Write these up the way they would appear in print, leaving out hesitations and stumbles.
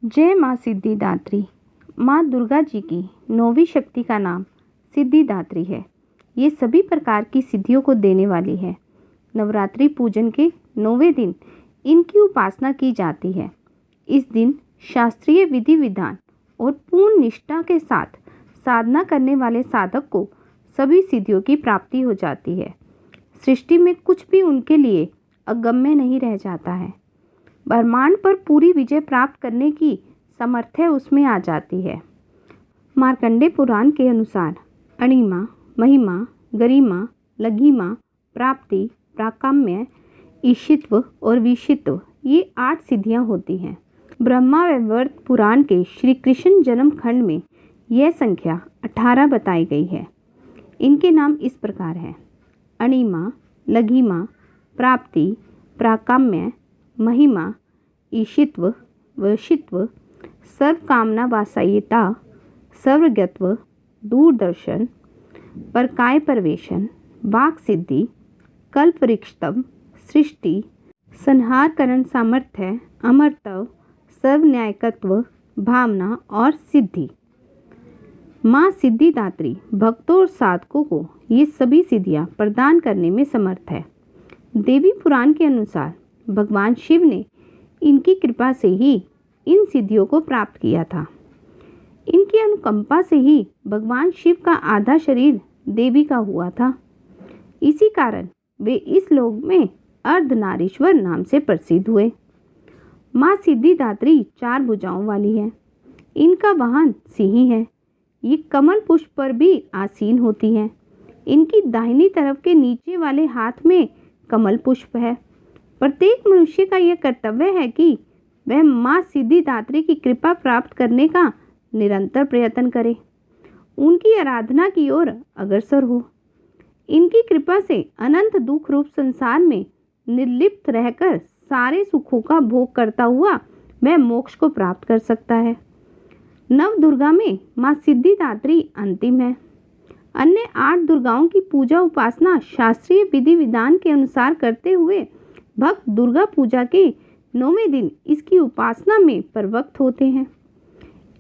जय माँ सिद्धिदात्री। माँ दुर्गा जी की 9वीं शक्ति का नाम सिद्धिदात्री है। ये सभी प्रकार की सिद्धियों को देने वाली है। नवरात्रि पूजन के 9वें दिन इनकी उपासना की जाती है। इस दिन शास्त्रीय विधि विधान और पूर्ण निष्ठा के साथ साधना करने वाले साधक को सभी सिद्धियों की प्राप्ति हो जाती है। सृष्टि में कुछ भी उनके लिए अगम्य नहीं रह जाता है। ब्रह्मांड पर पूरी विजय प्राप्त करने की सामर्थ्य उसमें आ जाती है। मार्कंडेय पुराण के अनुसार अणिमा, महिमा, गरिमा, लघिमा, प्राप्ति, प्राकाम्य, ईशित्व और विशित्व ये 8 सिद्धियां होती हैं। ब्रह्मा वैवर्त पुराण के श्री कृष्ण जन्म खंड में यह संख्या 18 बताई गई है। इनके नाम इस प्रकार हैं: अणिमा, लघिमा, प्राप्ति, प्राकाम्य, महिमा, ईशित्व, वशित्व, सर्वकामना वासायिता, सर्वज्ञत्व, दूरदर्शन, परकाय परवेशन, वाक सिद्धि, कल्पवृक्षतम, सृष्टि, संहारकरण सामर्थ्य, अमरत्व, सर्वन्यायकत्व, भावना और सिद्धि। माँ सिद्धिदात्री भक्तों और साधकों को ये सभी सिद्धियाँ प्रदान करने में समर्थ है। देवी पुराण के अनुसार भगवान शिव ने इनकी कृपा से ही इन सिद्धियों को प्राप्त किया था। इनकी अनुकंपा से ही भगवान शिव का आधा शरीर देवी का हुआ था। इसी कारण वे इस लोक में अर्धनारीश्वर नाम से प्रसिद्ध हुए। माँ सिद्धिदात्री 4 भुजाओं वाली है। इनका वाहन सिंह है। ये कमल पुष्प पर भी आसीन होती हैं। इनकी दाहिनी तरफ के नीचे वाले हाथ में कमल पुष्प है। प्रत्येक मनुष्य का यह कर्तव्य है कि वह माँ सिद्धिदात्री की कृपा प्राप्त करने का निरंतर प्रयत्न करे, उनकी आराधना की ओर अग्रसर हो। इनकी कृपा से अनंत दुख रूप संसार में निर्लिप्त रहकर सारे सुखों का भोग करता हुआ वह मोक्ष को प्राप्त कर सकता है। नव दुर्गा में माँ सिद्धिदात्री अंतिम है। अन्य 8 दुर्गाओं की पूजा उपासना शास्त्रीय विधि विधान के अनुसार करते हुए भक्त दुर्गा पूजा के 9वें दिन इसकी उपासना में प्रवृत्त होते हैं।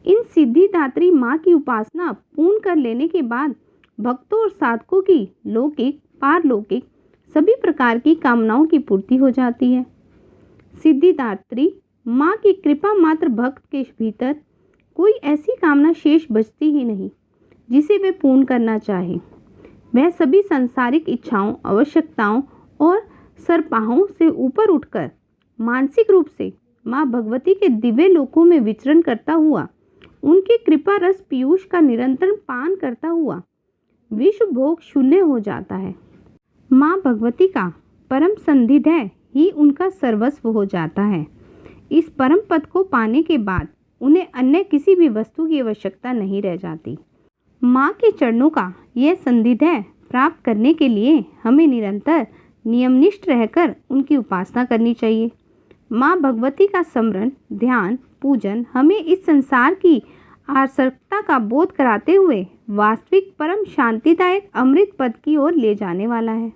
इन सिद्धिदात्री माँ की उपासना पूर्ण कर लेने के बाद भक्तों और साधकों की लौकिक, पारलौकिक सभी प्रकार की कामनाओं की पूर्ति हो जाती है। सिद्धिदात्री माँ की कृपा मात्र भक्त के भीतर कोई ऐसी कामना शेष बचती ही नहीं जिसे वे पूर्ण करना चाहें। वह सभी सांसारिक इच्छाओं, आवश्यकताओं और सरपाहों से ऊपर उठकर मानसिक रूप से माँ भगवती के दिव्य लोकों में विचरण करता हुआ, उनके कृपा रस पीयूष का निरंतर पान करता हुआ विश्व भोग शून्य हो जाता है। माँ भगवती का परम संधिध्य ही उनका सर्वस्व हो जाता है। इस परम पद को पाने के बाद उन्हें अन्य किसी भी वस्तु की आवश्यकता नहीं रह जाती। माँ के चरणों का यह संधिध्य प्राप्त करने के लिए हमें निरंतर नियमनिष्ठ रहकर उनकी उपासना करनी चाहिए। माँ भगवती का स्मरण, ध्यान, पूजन हमें इस संसार की आसक्तता का बोध कराते हुए वास्तविक परम शांतिदायक अमृत पद की ओर ले जाने वाला है।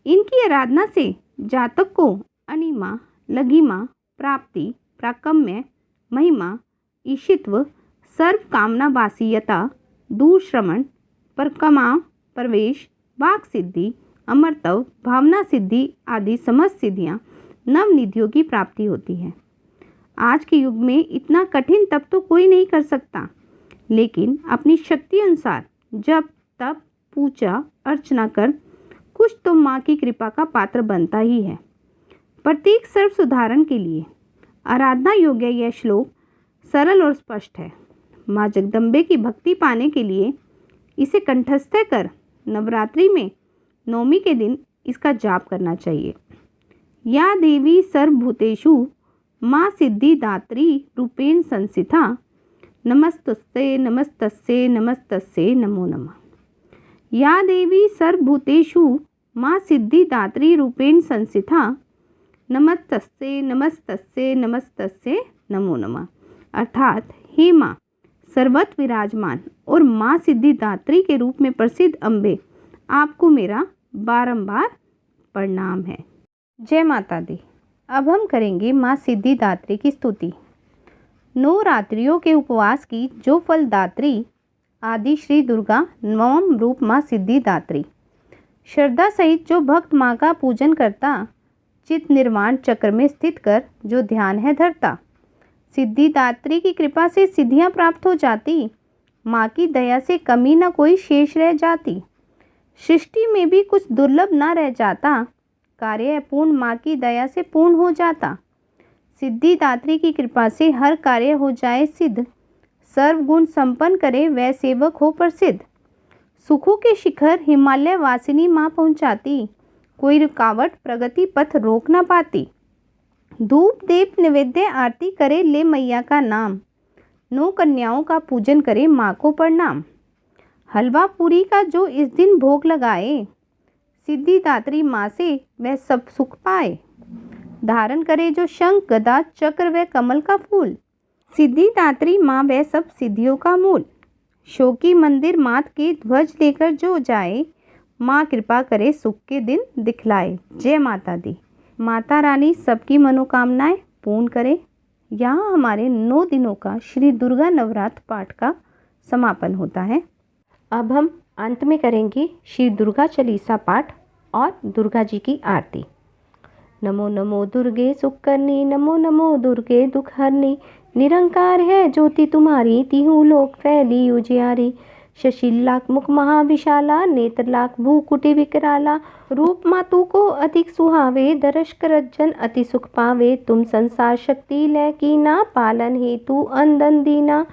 इनकी आराधना से जातक को अणिमा, लघिमा, प्राप्ति, प्राकम्य, महिमा, ईशित्व, सर्व कामना वासीयता, दूर श्रवण, परकमा, प्रवेश, वाक सिद्धि, अमरत्व, भावना सिद्धि आदि समस्त सिद्धियां नवनिधियों की प्राप्ति होती है। आज के युग में इतना कठिन तप तो कोई नहीं कर सकता, लेकिन अपनी शक्ति अनुसार जब तप, पूजा, अर्चना कर कुछ तो माँ की कृपा का पात्र बनता ही है। प्रत्येक सर्व सुधारण के लिए आराधना योग्य यह श्लोक सरल और स्पष्ट है। माँ जगदम्बे की भक्ति पाने के लिए इसे कंठस्थ कर नवरात्रि में 9वीं के दिन इसका जाप करना चाहिए। या देवी सर्वभूतेषु माँ सिद्धिदात्री रूपेण संस्थिता, नमस्तस्ते नमस्तस्ते नमस्तस्ते नमो नमः। या देवी सर्वभूतेषु माँ सिद्धिदात्री रूपेण संस्थिता, नमस्तस्ते नमस्तस्ते नमस्तस्ते नमो नमः। अर्थात हे माँ सर्वत्र विराजमान और माँ सिद्धिदात्री के रूप में प्रसिद्ध अम्बे, आपको मेरा बारंबार प्रणाम है। जय माता दी। अब हम करेंगे माँ सिद्धिदात्री की स्तुति। 9 रात्रियों के उपवास की जो फलदात्री आदि श्री दुर्गा नवम रूप माँ सिद्धिदात्री। श्रद्धा सहित जो भक्त माँ का पूजन करता, चित्त निर्वाण चक्र में स्थित कर जो ध्यान है धरता। सिद्धिदात्री की कृपा से सिद्धियाँ प्राप्त हो जाती, माँ की दया से कमी न कोई शेष रह जाती। सृष्टि में भी कुछ दुर्लभ न रह जाता, कार्य पूर्ण माँ की दया से पूर्ण हो जाता। सिद्धिदात्री की कृपा से हर कार्य हो जाए सिद्ध, सर्व गुण संपन्न करे वह सेवक हो प्रसिद्ध। सुखों के शिखर हिमालय वासिनी माँ पहुँचाती, कोई रुकावट प्रगति पथ रोक न पाती। धूप दीप निवेद्य आरती करे ले मैया का नाम, 9 कन्याओं का पूजन करे माँ को प्रणाम। हलवा पूरी का जो इस दिन भोग लगाए, सिद्धिदात्री माँ से वह सब सुख पाए। धारण करे जो शंख गदा चक्र व कमल का फूल, सिद्धिदात्री माँ वह सब सिद्धियों का मूल। शोकी मंदिर मात के ध्वज लेकर जो जाए, माँ कृपा करे सुख के दिन दिखलाए। जय माता दी। माता रानी सबकी मनोकामनाएं पूर्ण करे। यहाँ हमारे 9 दिनों का श्री दुर्गा नवरात्र पाठ का समापन होता है। अब हम अंत में करेंगे श्री दुर्गा चालीसा पाठ और दुर्गा जी की आरती। नमो नमो दुर्गे सुख करनी, नमो नमो दुर्गे दुख हरनी। निरंकार है ज्योति तुम्हारी, तिहु लोक फैली उजियारी। शशिलाख मुख महाविशाला, नेत्र लाख भूकुटी विकराला। रूप मातु को अधिक सुहावे, दर्श करत जन अति सुख पावे। तुम संसार शक्ति लै कीना, पालन हेतु अंदन दीना।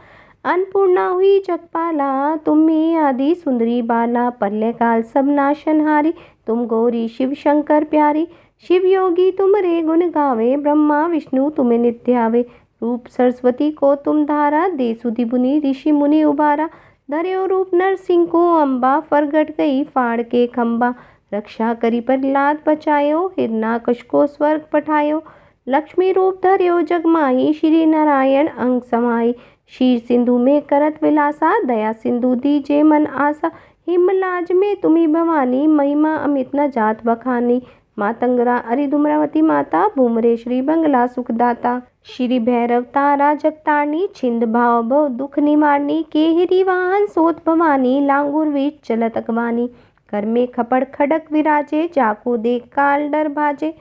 अन्नपूर्णा हुई जगपाला, तुम में आदि सुंदरी बाला। प्रलय काल सब नाशनहारी, तुम गौरी शिव शंकर प्यारी। शिव योगी तुमरे गुण गावे, ब्रह्मा विष्णु तुम्हें नित्य आवे। रूप सरस्वती को तुम धारा, दे सुधि मुनि ऋषि मुनि उबारा। धर्यो रूप नरसिंह को अम्बा, फरगट गई फाड़ के खम्बा। रक्षा करी प्रहलाद बचायो, हिरणाकश को स्वर्ग पठायो। लक्ष्मी रूप धर्यो जगमाही, श्री नारायण अंग समाई। शीर सिंधु में करत विलासा, दया सिंधु दीजे मन आशा। हिमलाज में तुम्ही भवानी, महिमा अमित न जात बखानी। मातंगरा अरिधुम्रावती माता, भूमरे श्री बंगला सुखदाता। श्री भैरव तारा जगतारणी, छिंद भाव भव दुख निवारणी। केहरी वाहन सोत भवानी, लांगुर वीर चलत अगवानी। कर में खपड़ खड़क विराजे, जाको देख काल डर भाजे।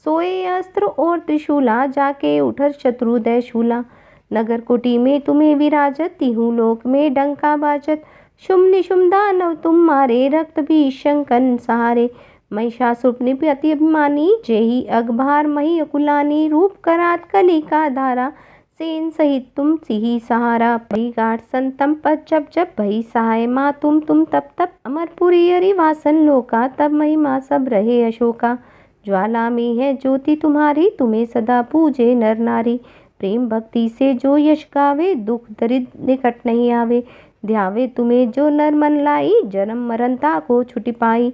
सोए अस्त्र और त्रिशूला, जाके उठर शत्रुदय शूला। नगर कुटी में तुम्हें विराजत, तिहु लोक में डंका बाजत। शुम निशुम दानव तुम मारे, रक्त भी शंकन सहारे। महिषासुर अति अभिमानी, जेहि अगभार मही अकुलानी। रूप करात कली का धारा, सेन सहित तुम सिही सहारा। भई गाठ संतम पद जब जब, भई सहाय माँ तुम तप तप। अमरपुरी अरिवासन लोका, तब महिमा सब रहे अशोका। ज्वाला में है ज्योति तुम्हारी, तुम्हें सदा पूजे नर नारी। प्रेम भक्ति से जो यश गावे, दुख दरिद्र निकट नहीं आवे। ध्यावे तुम्हें जो नर मन लाई, जन्म मरनता को छुटी पाई।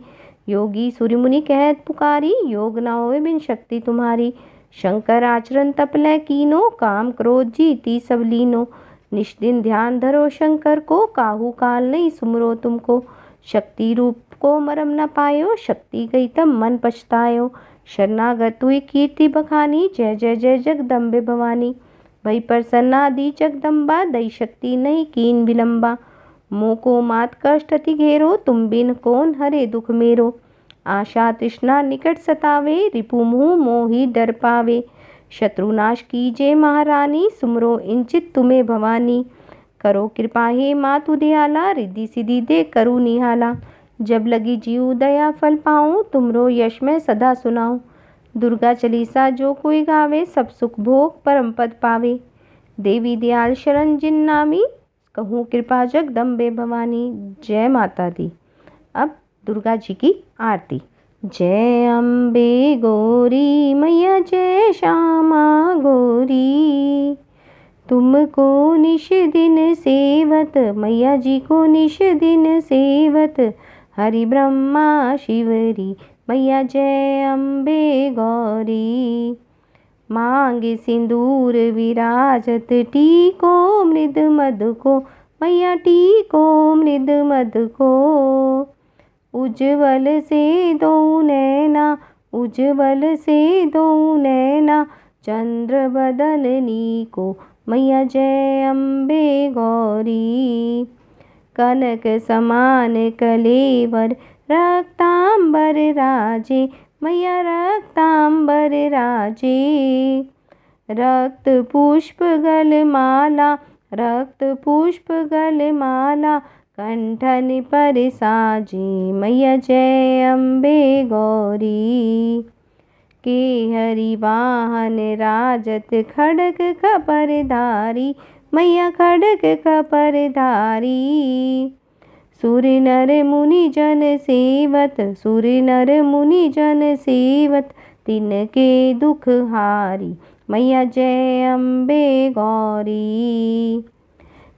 योगी सूर्य मुनि कहत पुकारी, योग न होए बिन शक्ति तुम्हारी। शंकर आचरण तप लै कीनो, काम क्रोध जीती सब लीनो। निष्दिन ध्यान धरो शंकर को, काहू काल नहीं सुमरो तुमको। शक्ति रूप को मरम न पायो, शक्ति गई तब मन पछतायो। शरणागत हुई कीर्ति बखानी, जय जय जय जगदम्बे भवानी। भई प्रसन्ना दी जगदम्बा, दई शक्ति नहीं कीन विलंबा। मोह को मात कष्ट अति घेरो, तुम बिन कौन हरे दुख मेरो। आशा तृष्णा निकट सतावे, रिपु मुँह मोहि डर पावे। शत्रुनाश कीजे महारानी, सुमरो इंचित तुम्हें भवानी। करो कृपा हे मातु दयाला, रिद्धि सिद्धि दे करू निहाला। जब लगी जीव दया फल पाऊँ, तुमरो यश मैं सदा सुनाऊँ। दुर्गा चालीसा जो कोई गावे, सब सुख भोग परम पद पावे। देवी दयाल शरण जिन नामी, कहूँ कृपा जगदम्बे भवानी। जय माता दी। अब दुर्गा जी की आरती। जय अम्बे गौरी मैया, जय श्यामा गौरी। तुमको निश दिन सेवत, मैया जी को निश दिन सेवत। हरि ब्रह्मा शिवरी, मैया जय अम्बे गौरी। मांगे सिंदूर विराजत, टीको मृद मद को, मैया टीको मृद मद को। उज्ज्वल से दो नैना, उज्ज्वल से दो नैना। चंद्र बदलनी को, मैया जय अम्बे गौरी। कनक समान कलेवर रक्तांबर राजे, मैया रक्तांबर राजे। रक्त पुष्प गलमाला, रक्त पुष्प गलमाला, कंठन पर साजे, मैया जय अम्बे गौरी। केहरी वाहन राजत खड़ग खपरधारी, मैया खड़ग खपरधारी। सुर नर मुनि जन सेवत, सुर नर मुनि जन सेवत, तिनके दुख हारी, मैया जय अम्बे गौरी।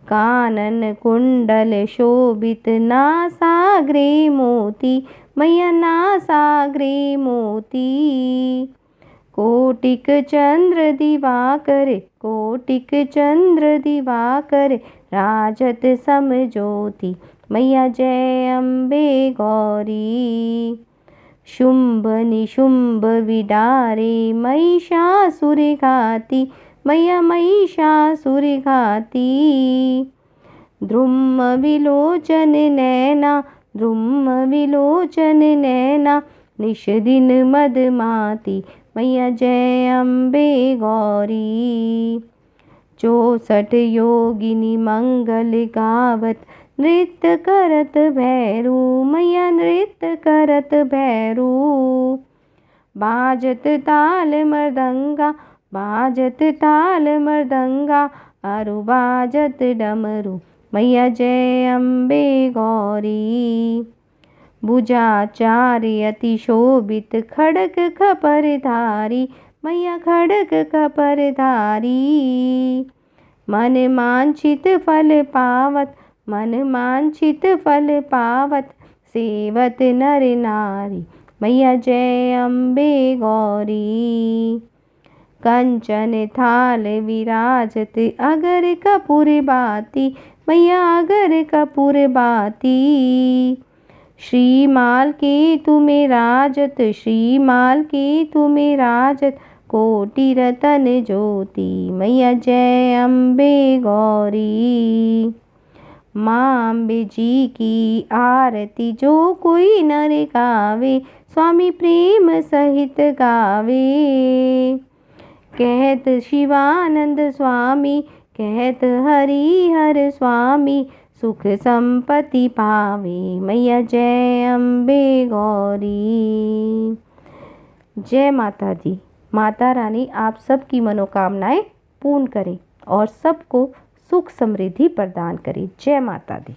कानन कुंडल शोभित नासाग्रे मोती, मैया नासाग्रे मोती। कोटिक चंद्र दिवाकर, कोटिक चंद्र दिवाकर, राजत समज्योति, मैया जय अम्बे गौरी। शुंभ निशुंभ विडारे महिषासुर घाती, मैया महिषासुर घाती। द्रुम विलोचन नैना, द्रुम विलोचन नैना, निश दिन मदमाती, मैया जय अम्बे गौरी। 64 योगिनी मंगल गावत, नृत्य करत भैरू, मैया नृत्य करत भैरू। बाजत ताल मृदंगा, बाजत ताल मृदंगा, अरु बाजत डमरू, मैया जय अम्बे गौरी। भुजाचार्य अति शोभित खड़ग खपरधारी, मैया खड़ग खपरधारी। मन मांछित फल पावत, मन मांछित फल पावत, सेवत नर नारी, मैया जय अम्बे गौरी। कंचन थाल विराजत अगर कपूर बाती, मैया अगर कपूर बाती। श्रीमाल के तुम्हें राजत, श्रीमाल के तुम्हें राजत, कोटि रतन ज्योति, मैया जय अम्बे गौरी। माँ अम्बे जी की आरती जो कोई नर गावे, स्वामी प्रेम सहित गावे। कहत शिवानंद स्वामी, कहत हरिहर स्वामी, सुख संपत्ति पावे, मैया जय अम्बे गौरी। जय माता दी। माता रानी आप सबकी मनोकामनाएं पूर्ण करें और सबको सुख समृद्धि प्रदान करें। जय माता दी।